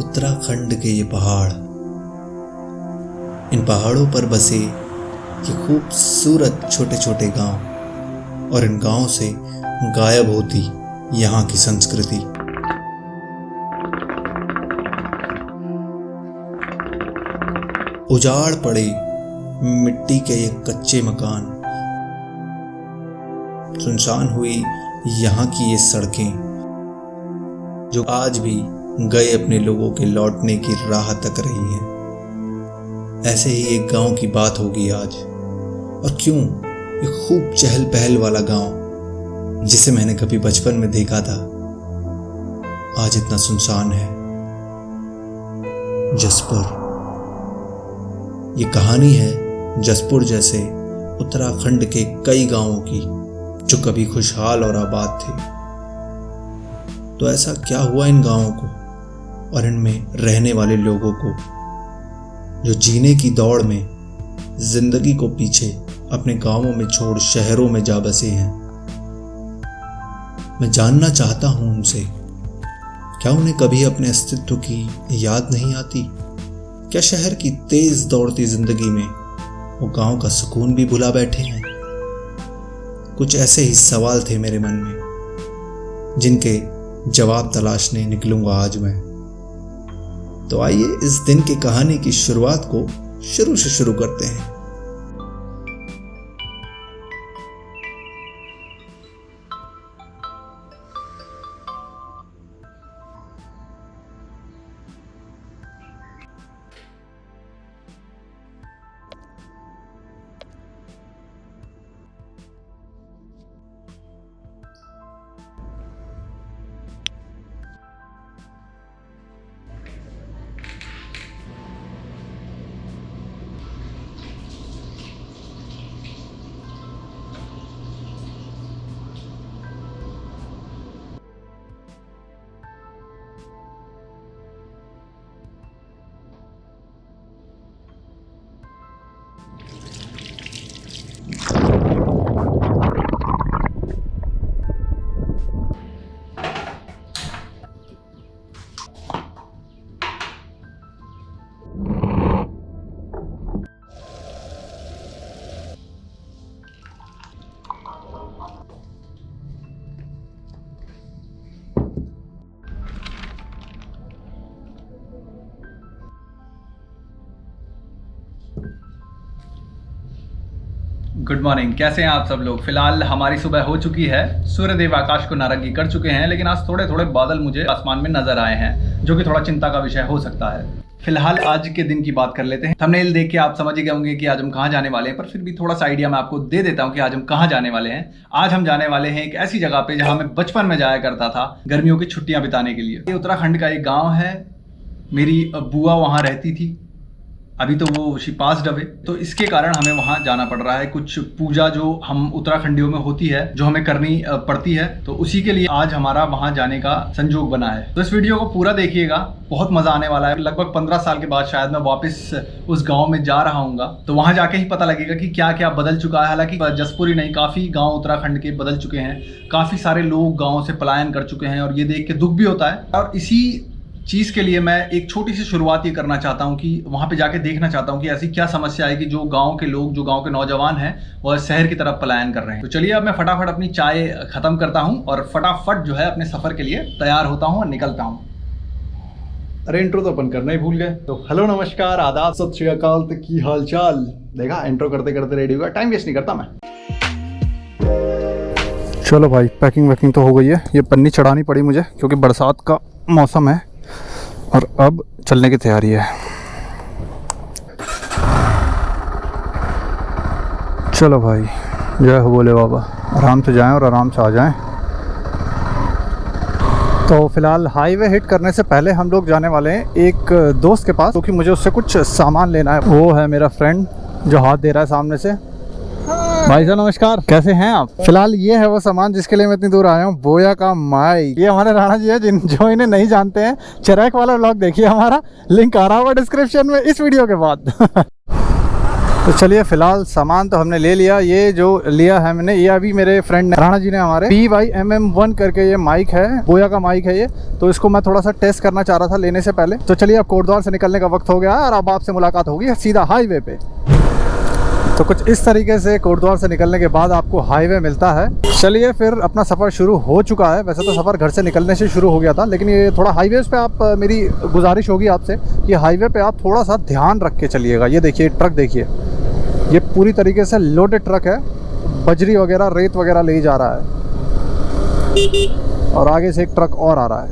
उत्तराखंड के ये पहाड़, इन पहाड़ों पर बसे ये खूबसूरत छोटे छोटे गांव, और इन गांवों से गायब होती यहाँ की संस्कृति। उजाड़ पड़े मिट्टी के ये कच्चे मकान, सुनसान हुई यहाँ की ये सड़कें, जो आज भी गए अपने लोगों के लौटने की राह तक रही हैं। ऐसे ही एक गांव की बात होगी आज, और क्यों ये खूब चहल पहल वाला गांव जिसे मैंने कभी बचपन में देखा था, आज इतना सुनसान है। जसपुर। ये कहानी है जसपुर जैसे उत्तराखंड के कई गांवों की, जो कभी खुशहाल और आबाद थे। तो ऐसा क्या हुआ इन गांवों को और इनमें रहने वाले लोगों को, जो जीने की दौड़ में जिंदगी को पीछे अपने गांवों में छोड़ शहरों में जा बसे हैं। मैं जानना चाहता हूं उनसे, क्या उन्हें कभी अपने अस्तित्व की याद नहीं आती? क्या शहर की तेज दौड़ती जिंदगी में वो गांव का सुकून भी भुला बैठे हैं? कुछ ऐसे ही सवाल थे मेरे मन में, जिनके जवाब तलाशने निकलूंगा आज मैं। तो आइए इस दिन की कहानी की शुरुआत को शुरू से शुरू करते हैं। गुड मॉर्निंग, कैसे हैं आप सब लोग। फिलहाल हमारी सुबह हो चुकी है, सूर्यदेव आकाश को नारंगी कर चुके हैं, लेकिन आज थोड़े थोड़े बादल मुझे आसमान में नजर आए हैं, जो कि थोड़ा चिंता का विषय हो सकता है। फिलहाल आज के दिन की बात कर लेते हैं। थंबनेल देख के आप समझ ही गए होंगे कि आज हम कहाँ जाने वाले हैं, पर फिर भी थोड़ा सा आइडिया मैं आपको दे देता हूँ कि आज हम कहाँ जाने वाले हैं। आज हम जाने वाले हैं एक ऐसी जगह पे जहाँ मैं बचपन में जाया करता था गर्मियों की छुट्टियां बिताने के लिए। ये उत्तराखंड का एक गाँव है, मेरी बुआ वहाँ रहती थी। अभी तो वो शी पास्ड अवे, तो इसके कारण हमें वहाँ जाना पड़ रहा है। कुछ पूजा जो हम उत्तराखंडियों में होती है, जो हमें करनी पड़ती है, तो उसी के लिए आज हमारा वहाँ जाने का संजोग बना है। तो इस वीडियो को पूरा देखिएगा, बहुत मजा आने वाला है। लगभग 15 साल के बाद शायद मैं वापस उस गाँव में जा रहा हूँ, तो वहाँ जाके ही पता लगेगा कि क्या क्या बदल चुका है। हालांकि जसपुर ही नहीं, काफी गाँव उत्तराखंड के बदल चुके हैं, काफी सारे लोग गाँव से पलायन कर चुके हैं, और ये देख के दुख भी होता है। और इसी चीज़ के लिए मैं एक छोटी सी शुरुआत ये करना चाहता हूँ कि वहाँ पे जाके देखना चाहता हूँ कि ऐसी क्या समस्या है कि जो गांव के लोग, जो गांव के नौजवान हैं, वो शहर की तरफ पलायन कर रहे हैं। तो चलिए अब मैं फटाफट अपनी चाय खत्म करता हूँ और फटाफट जो है अपने सफ़र के लिए तैयार होता हूँ और निकलता हूँ। अरे इंट्रो तो अपन करना ही भूल गए। तो हेलो, नमस्कार, आदाब, सत श्री अकाल, तो की हाल चाल। देखा, इंट्रो करते करते रेडी हुआ, टाइम वेस्ट नहीं करता मैं। चलो भाई, पैकिंग वैकिंग तो हो गई है। ये पन्नी चढ़ानी पड़ी मुझे क्योंकि बरसात का मौसम है, और अब चलने की तैयारी है। चलो भाई, जय हो बोले बाबा। आराम से जाएं और आराम से आ जाएं। तो फिलहाल हाईवे हिट करने से पहले हम लोग जाने वाले हैं एक दोस्त के पास, क्योंकि मुझे उससे कुछ सामान लेना है। वो है मेरा फ्रेंड जो हाथ दे रहा है सामने से। भाई साहब नमस्कार, कैसे हैं आप? फिलहाल ये है वो सामान जिसके लिए मैं इतनी दूर आया हूँ, बोया का माइक। ये हमारे राणा जी है, जो इन्हें नहीं जानते हैं, चरैक वाला व्लॉग देखिए हमारा, लिंक आ रहा होगा डिस्क्रिप्शन में इस वीडियो के बाद। तो तो चलिए फिलहाल सामान तो हमने ले लिया। ये जो लिया है मैंने, ये अभी मेरे फ्रेंड राणा जी ने हमारे PYMM1 करके ये माइक है, बोया का माइक है ये। तो इसको मैं थोड़ा सा टेस्ट करना चाह रहा था लेने से पहले। तो चलिए अब कोटद्वार से निकलने का वक्त हो गया और अब आपसे मुलाकात होगी सीधा हाईवे पे। तो कुछ इस तरीके से कोटद्वार से निकलने के बाद आपको हाईवे मिलता है। चलिए फिर अपना सफ़र शुरू हो चुका है। वैसे तो सफ़र घर से निकलने से शुरू हो गया था, लेकिन ये थोड़ा हाईवेज़ पे आप, मेरी गुजारिश होगी आपसे कि हाईवे पे आप थोड़ा सा ध्यान रख के चलिएगा। ये देखिए ट्रक देखिए, ये पूरी तरीके से लोडेड ट्रक है, बजरी वगैरह रेत वगैरह ले जा रहा है और आगे से एक ट्रक और आ रहा है।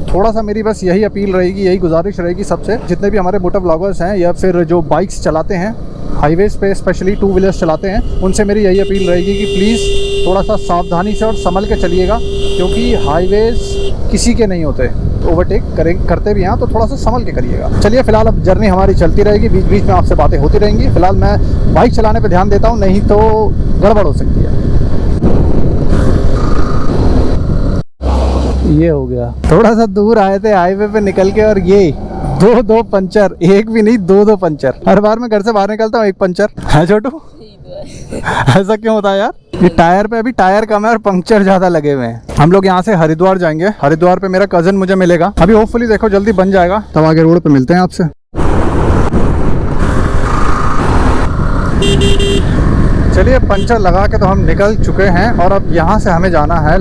थोड़ा सा मेरी बस यही अपील रहेगी, यही गुजारिश रहेगी सबसे, जितने भी हमारे मोटर ब्लॉगर्स हैं या फिर जो बाइक्स चलाते हैं हाईवेज़ पे, स्पेशली 2 व्हीलर्स चलाते हैं, उनसे मेरी यही अपील रहेगी कि प्लीज़ थोड़ा सा सावधानी से और संभल के चलिएगा, क्योंकि हाईवेज़ किसी के नहीं होते। ओवरटेक करते भी हैं तो थोड़ा सा संभल के करिएगा। चलिए फिलहाल अब जर्नी हमारी चलती रहेगी, बीच बीच में आपसे बातें होती रहेंगी। फिलहाल मैं बाइक चलाने पे ध्यान देता हूँ, नहीं तो गड़बड़ हो सकती है। ये हो गया, थोड़ा सा दूर आए थे हाईवे पे निकल के और ये दो पंचर, एक भी नहीं दो पंचर। हर बार मैं घर से बाहर निकलता हूँ एक पंचर है। छोटू ऐसा क्यों होता है यार? ये टायर पे अभी टायर कम है और पंक्चर ज्यादा लगे हुए हैं। हम लोग यहाँ से हरिद्वार जाएंगे। हरिद्वार पे मेरा कजन मुझे मिलेगा, अभी होपफुली देखो जल्दी बन जाएगा, तब आगे रोड पे मिलते हैं आपसे। चलिए पंचर लगा के तो हम निकल चुके हैं और अब यहाँ से हमें जाना है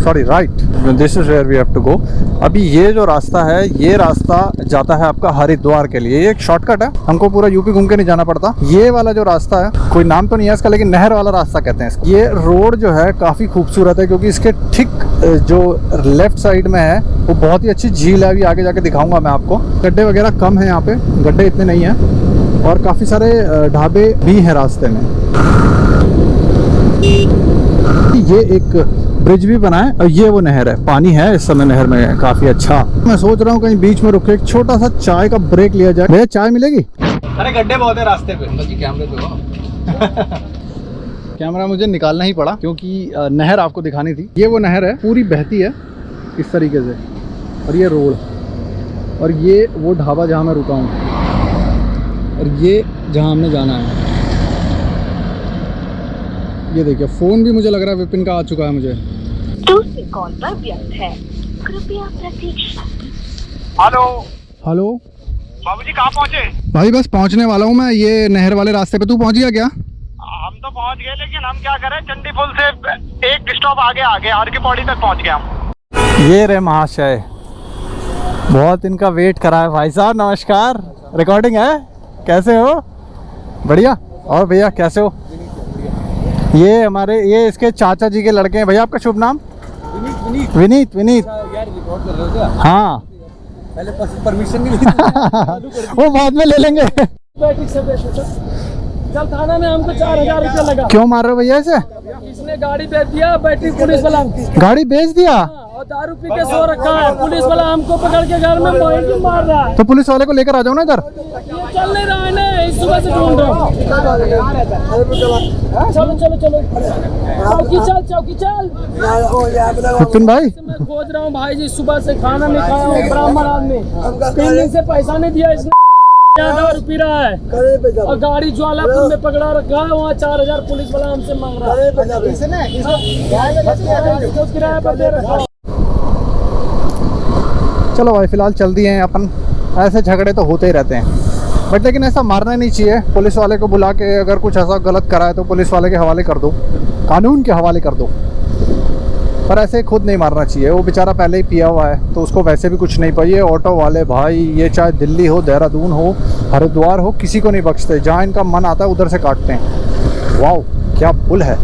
right. This is where we have to go. अभी ये जो रास्ता है, ये रास्ता जाता है आपका हरिद्वार के लिए। ये एक शॉर्टकट है, हमको पूरा यूपी घूम के नहीं जाना पड़ता। ये वाला जो रास्ता है, कोई नाम तो नहीं है इसका, लेकिन नहर वाला रास्ता कहते हैं। ये रोड जो है काफ़ी खूबसूरत है, क्योंकि इसके ठीक जो लेफ्ट साइड में है वो बहुत ही अच्छी झील है। अभी आगे जाके दिखाऊंगा मैं आपको। गड्ढे वगैरह कम है यहाँ पे, गड्ढे इतने नहीं हैं और काफ़ी सारे ढाबे भी हैं रास्ते में। ये एक ब्रिज भी बना है और ये वो नहर है, पानी है इस समय नहर में काफी अच्छा। मैं सोच रहा हूँ कहीं बीच में रुक के एक छोटा सा चाय का ब्रेक लिया जाए। भैया चाय मिलेगी? अरे गड्ढे बहुत है रास्ते पे। कैमरे पे हो? कैमरा मुझे निकालना ही पड़ा क्योंकि नहर आपको दिखानी थी। ये वो नहर है, पूरी बहती है इस तरीके से, और ये रोड, और ये वो ढाबा जहाँ मैं रुका हूँ, और ये जहाँ हमने जाना है। ये देखिए फ़ोन भी मुझे लग रहा है विपिन का आ चुका है मुझे। दूसरी कॉल पर व्यस्त है, कृपया प्रतीक्षा। हेलो हेलो बाबूजी कहाँ पहुँचे? भाई बस पहुँचने वाला हूँ मैं, ये नहर वाले रास्ते पे। तू पहुँच गया क्या? हम तो पहुँच गए, लेकिन हम क्या करें, चंडी पुल से एक स्टॉप आगे आर की पौड़ी तक पहुँच गए हम। ये रे महाशय, बहुत इनका वेट करा है भाई साहब। नमस्कार, रिकॉर्डिंग है? कैसे हो? बढ़िया। और भैया कैसे हो? ये हमारे, ये इसके चाचा जी के लड़के हैं। भैया आपका शुभ नाम? विनीत। विनीत हाँ, पहले परमिशन नहीं वो बाद में ले लेंगे। चल थाना में हमको 4000 रुपया लगा। क्यों मार रहे हो भैया इसे? इसने गाड़ी बेच दिया, बैटरी पुलिस वाला गाड़ी बेच दिया और दारू पी के सो रखा है। पुलिस वाला हमको पकड़ के घर में मार रहा है। तो पुलिस वाले को लेकर आ जाओ ना इधर। ये चल नहीं रहा है ना, इस सुबह से ढूंढ रहा हूँ। चलो चलो चलो चौकी चल। विपिन भाई मैं खोज रहा हूँ भाई जी, सुबह से खाना नहीं खाया हूँ। ब्राह्मण आदमी 3 दिन से पैसा नहीं दिया इसने, दारू पी रहा है और गाड़ी ज्वालापुर में पकड़ा रखा है। वहाँ 4000 पुलिस वाला हमसे मांग रहा है। किराया पर दे रखा है। चलो भाई फिलहाल चल दिए हैं अपन। ऐसे झगड़े तो होते ही रहते हैं, बट लेकिन ऐसा मारना नहीं चाहिए। पुलिस वाले को बुला के अगर कुछ ऐसा गलत करा है तो पुलिस वाले के हवाले कर दो, कानून के हवाले कर दो, पर ऐसे खुद नहीं मारना चाहिए। वो बेचारा पहले ही पिया हुआ है तो उसको वैसे भी कुछ नहीं पाइए। ऑटो वाले भाई, ये चाहे दिल्ली हो, देहरादून हो, हरिद्वार हो, किसी को नहीं बख्शते। जहाँ इनका मन आता है उधर से काटते हैं। वाह क्या पुल है।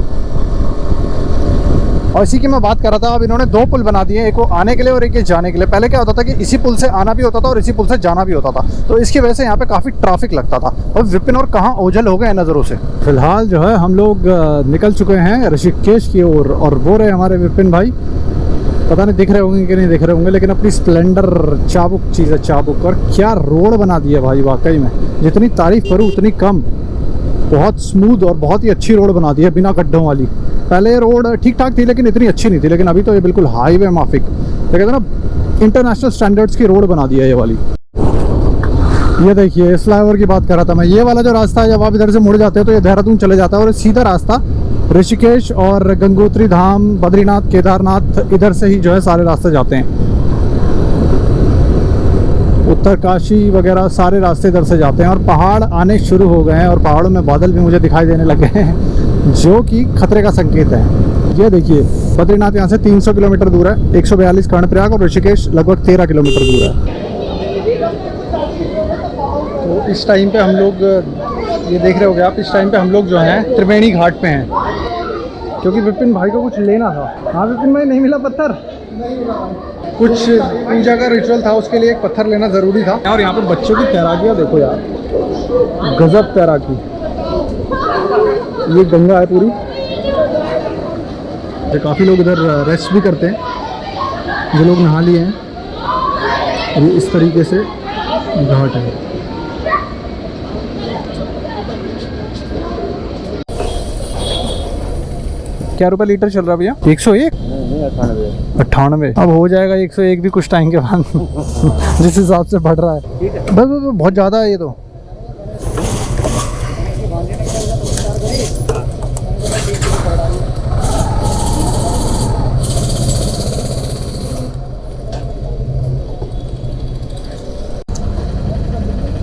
और इसी की मैं बात कर रहा था, अब इन्होंने 2 पुल बना दिए, एक वो आने के लिए और एक ये जाने के लिए। पहले क्या होता था कि इसी पुल से आना भी होता था और इसी पुल से जाना भी होता था, तो इसकी वजह से यहाँ पे काफ़ी ट्रैफिक लगता था। और विपिन और कहाँ ओझल हो गए नज़रों से। फिलहाल जो है हम लोग निकल चुके हैं ऋषिकेश की ओर, और वो रहे हमारे विपिन भाई। पता नहीं दिख रहे होंगे कि नहीं दिख रहे होंगे, लेकिन अपनी स्प्लेंडर चाबुक चीज़ है, चाबुक। और क्या रोड बना दी है भाई, वाकई में जितनी तारीफ़ करूँ उतनी कम। बहुत स्मूथ और बहुत ही अच्छी रोड बना दी है, बिना गड्ढों वाली। पहले रोड ठीक ठाक थी लेकिन इतनी अच्छी नहीं थी, लेकिन अभी तो ये बिल्कुल हाईवे माफिक, तो कहते हैं ना इंटरनेशनल स्टैंडर्ड्स की रोड बना दी है ये वाली। ये देखिए इस फ्लाईओवर की बात कर रहा था मैं। ये वाला जो रास्ता है, जब आप इधर से मुड़ जाते हो तो ये देहरादून चले जाता है और सीधा रास्ता ऋषिकेश और गंगोत्री धाम, बद्रीनाथ, केदारनाथ, इधर से ही जो है सारे रास्ते जाते हैं। उत्तरकाशी वगैरह सारे रास्ते इधर से जाते हैं और पहाड़ आने शुरू हो गए हैं और पहाड़ों में बादल भी मुझे दिखाई देने लगे हैं जो कि खतरे का संकेत है। ये देखिए बद्रीनाथ यहाँ से 300 किलोमीटर दूर है, 142 कर्णप्रयाग, और ऋषिकेश लगभग 13 किलोमीटर दूर है। तो इस टाइम पे हम लोग, ये देख रहे होगे आप, इस टाइम पे हम लोग जो हैं त्रिवेणी घाट पे हैं क्योंकि विपिन भाई को कुछ लेना था। हाँ विपिन भाई, नहीं मिला पत्थर? कुछ पूजा का रिचुअल था, उसके लिए एक पत्थर लेना ज़रूरी था। और यहाँ पे बच्चों की तैराकियाँ देखो यार, गजब तैराकी। ये गंगा है पूरी, जो काफ़ी लोग इधर रेस्ट भी करते हैं, जो लोग नहा लिए हैं। और ये इस तरीके से घाट है। क्या रुपये लीटर चल रहा भैया? 101? 98। अब हो जाएगा 101 भी कुछ टाइम के बाद जिस हिसाब से बढ़ रहा है। बस बहुत ज़्यादा है ये तो।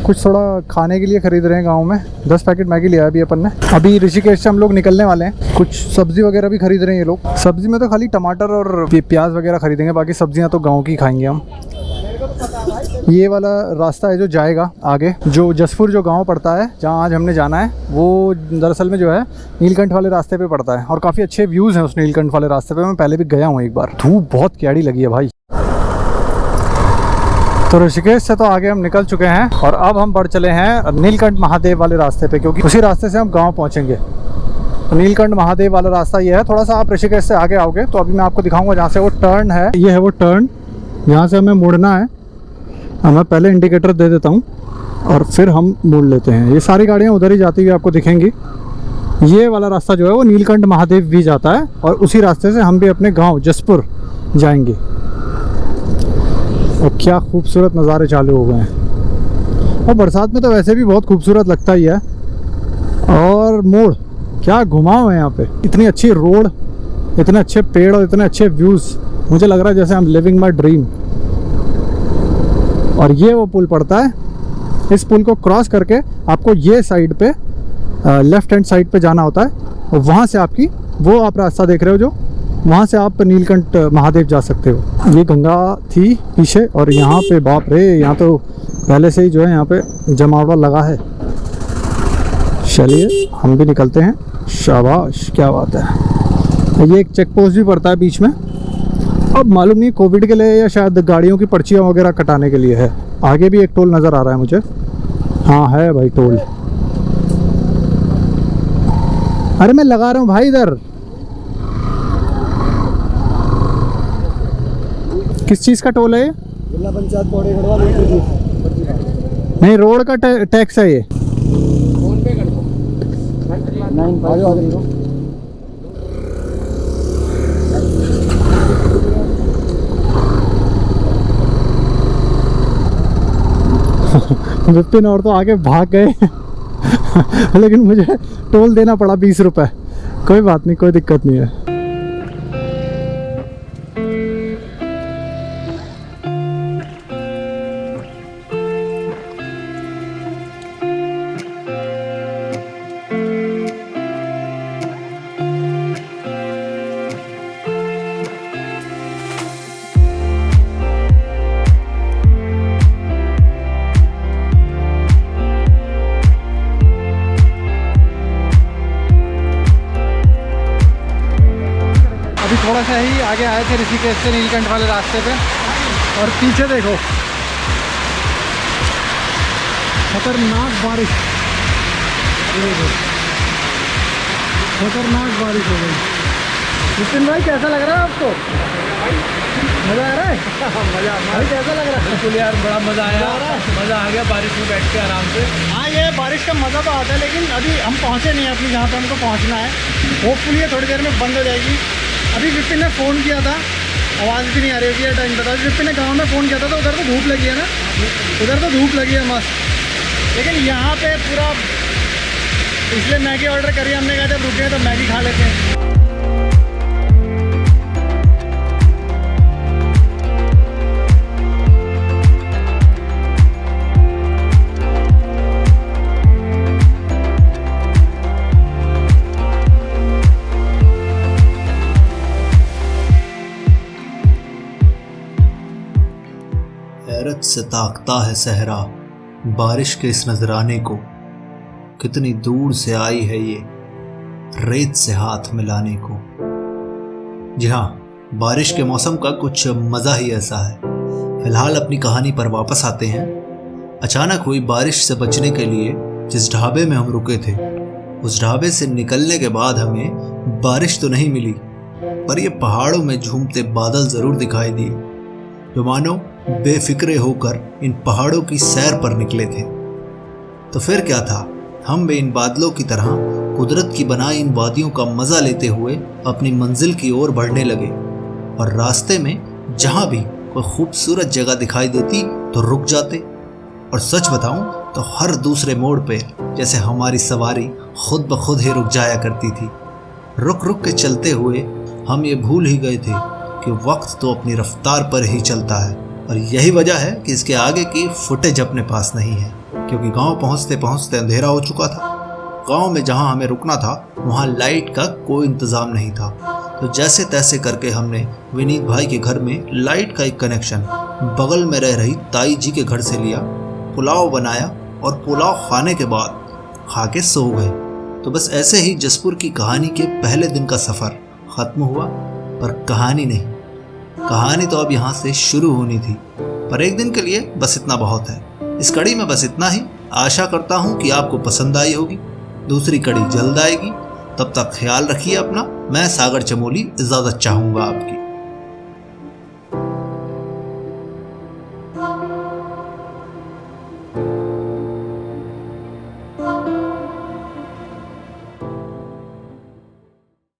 कुछ थोड़ा खाने के लिए खरीद रहे हैं गांव में। 10 पैकेट मैगी लिया है अभी अपन ने। अभी ऋषिकेश से हम लोग निकलने वाले हैं। कुछ सब्जी वगैरह भी खरीद रहे हैं ये लोग। सब्जी में तो खाली टमाटर और प्याज वगैरह खरीदेंगे, बाकी सब्जियां तो गांव की खाएंगे हम। ये वाला रास्ता है जो जाएगा आगे, जो जसपुर जो गांव पड़ता है जहां आज हमने जाना है, वो दरअसल में जो है नीलकंठ वाले रास्ते पे पड़ता है और काफ़ी अच्छे व्यूज़ हैं उस नीलकंठ वाले रास्ते पे। मैं पहले भी गया हूँ एक बार। धूप बहुत कैड़ी लगी है भाई। तो ऋषिकेश से तो आगे हम निकल चुके हैं और अब हम बढ़ चले हैं नीलकंठ महादेव वाले रास्ते पे, क्योंकि उसी रास्ते से हम गांव पहुंचेंगे। तो नीलकंठ महादेव वाला रास्ता ये है। थोड़ा सा आप ऋषिकेश से आगे आओगे तो अभी मैं आपको दिखाऊंगा जहाँ से वो टर्न है। ये है वो टर्न, यहाँ से हमें मुड़ना है। मैं पहले इंडिकेटर दे देता हूँ और फिर हम मुड़ लेते हैं। ये सारी गाड़ियाँ उधर ही जाती हुई आपको दिखेंगी। ये वाला रास्ता जो है वो नीलकंठ महादेव भी जाता है और उसी रास्ते से हम भी अपने गाँव जसपुर जाएंगे। और क्या खूबसूरत नज़ारे चालू हो गए हैं। और बरसात में तो वैसे भी बहुत खूबसूरत लगता ही है। और मोड़, क्या घुमाव है यहाँ पे, इतनी अच्छी रोड, इतने अच्छे पेड़ और इतने अच्छे व्यूज़। मुझे लग रहा है जैसे हम लिविंग माई ड्रीम। और ये वो पुल पड़ता है। इस पुल को क्रॉस करके आपको ये साइड पे लेफ़्ट हैंड साइड पे जाना होता है और वहाँ से आपकी वो आप रास्ता देख रहे हो जो, वहाँ से आप नीलकंठ महादेव जा सकते हो। ये गंगा थी पीछे और यहाँ पे बाप रे, यहाँ तो पहले से ही जो है यहाँ पे जमावड़ा लगा है। चलिए हम भी निकलते हैं। शाबाश, क्या बात है। ये एक चेक पोस्ट भी पड़ता है बीच में। अब मालूम नहीं कोविड के लिए या शायद गाड़ियों की पर्चियाँ वगैरह कटाने के लिए है। आगे भी एक टोल नज़र आ रहा है मुझे। हाँ है भाई टोल। अरे मैं लगा रहा हूँ भाई इधर। किस चीज़ का टोल है ये? जिला पंचायत पौड़ी गढ़वा। नहीं, रोड का टैक्स है ये। फोन पे कर दो। विपिन और तो आगे भाग गए लेकिन मुझे टोल देना पड़ा 20 रुपए। कोई बात नहीं, कोई दिक्कत नहीं है। अभी थोड़ा सा ही आगे आए थे ऋषिकेश से नीलकंठ वाले रास्ते पे और पीछे देखो खतरनाक बारिश। खतरनाक बारिश हो गई। नितिन भाई कैसा लग रहा है आपको? मज़ा आ रहा है? मज़ा भाई कैसा लग रहा है? बिल्कुल यार, बड़ा मज़ा आया। मज़ा आ गया बारिश में बैठ के आराम से। हाँ, ये बारिश का मज़ा तो आता है, लेकिन अभी हम पहुँचे नहीं अपनी जहाँ पे हमको पहुँचना है। होपफुली ये थोड़ी देर में बंद हो जाएगी। अभी विपिन ने फ़ोन किया था, आवाज़ भी नहीं आ रही होगी, टाइम बता। विपिन ने गाँव में फ़ोन किया था तो उधर तो धूप लगी है ना, उधर तो धूप लगी है मस्त। लेकिन यहाँ पे पूरा, इसलिए मैगी ऑर्डर करी हमने, कहा जब रुके तो मैगी खा लेते हैं। हैरत से ताकता है सहरा बारिश के इस नजराने को, कितनी दूर से आई है ये रेत से हाथ मिलाने को। जी हाँ, बारिश के मौसम का कुछ मज़ा ही ऐसा है। फिलहाल अपनी कहानी पर वापस आते हैं। अचानक हुई बारिश से बचने के लिए जिस ढाबे में हम रुके थे, उस ढाबे से निकलने के बाद हमें बारिश तो नहीं मिली, पर ये पहाड़ों में झूमते बादल ज़रूर दिखाई दिए, जो मानो बेफिक्रे होकर इन पहाड़ों की सैर पर निकले थे। तो फिर क्या था, हम भी इन बादलों की तरह कुदरत की बनाई इन वादियों का मज़ा लेते हुए अपनी मंजिल की ओर बढ़ने लगे। और रास्ते में जहाँ भी कोई खूबसूरत जगह दिखाई देती तो रुक जाते। और सच बताऊं तो हर दूसरे मोड़ पे जैसे हमारी सवारी खुद ब खुद ही रुक जाया करती थी। रुक रुक के चलते हुए हम ये भूल ही गए थे कि वक्त तो अपनी रफ्तार पर ही चलता है। और यही वजह है कि इसके आगे की फुटेज अपने पास नहीं है, क्योंकि गांव पहुंचते पहुंचते अंधेरा हो चुका था। गांव में जहां हमें रुकना था वहां लाइट का कोई इंतज़ाम नहीं था। तो जैसे तैसे करके हमने विनीत भाई के घर में लाइट का एक कनेक्शन बगल में रह रही ताई जी के घर से लिया, पुलाव बनाया और पुलाव खाने के बाद खा के सो गए। तो बस ऐसे ही जसपुर की कहानी के पहले दिन का सफ़र ख़त्म हुआ, पर कहानी नहीं। कहानी तो अब यहाँ से शुरू होनी थी, पर एक दिन के लिए बस इतना बहुत है। इस कड़ी में बस इतना ही। आशा करता हूँ कि आपको पसंद आई होगी। दूसरी कड़ी जल्द आएगी। तब तक ख्याल रखिए अपना। मैं सागर चमोली इजाज़त चाहूँगा आपकी।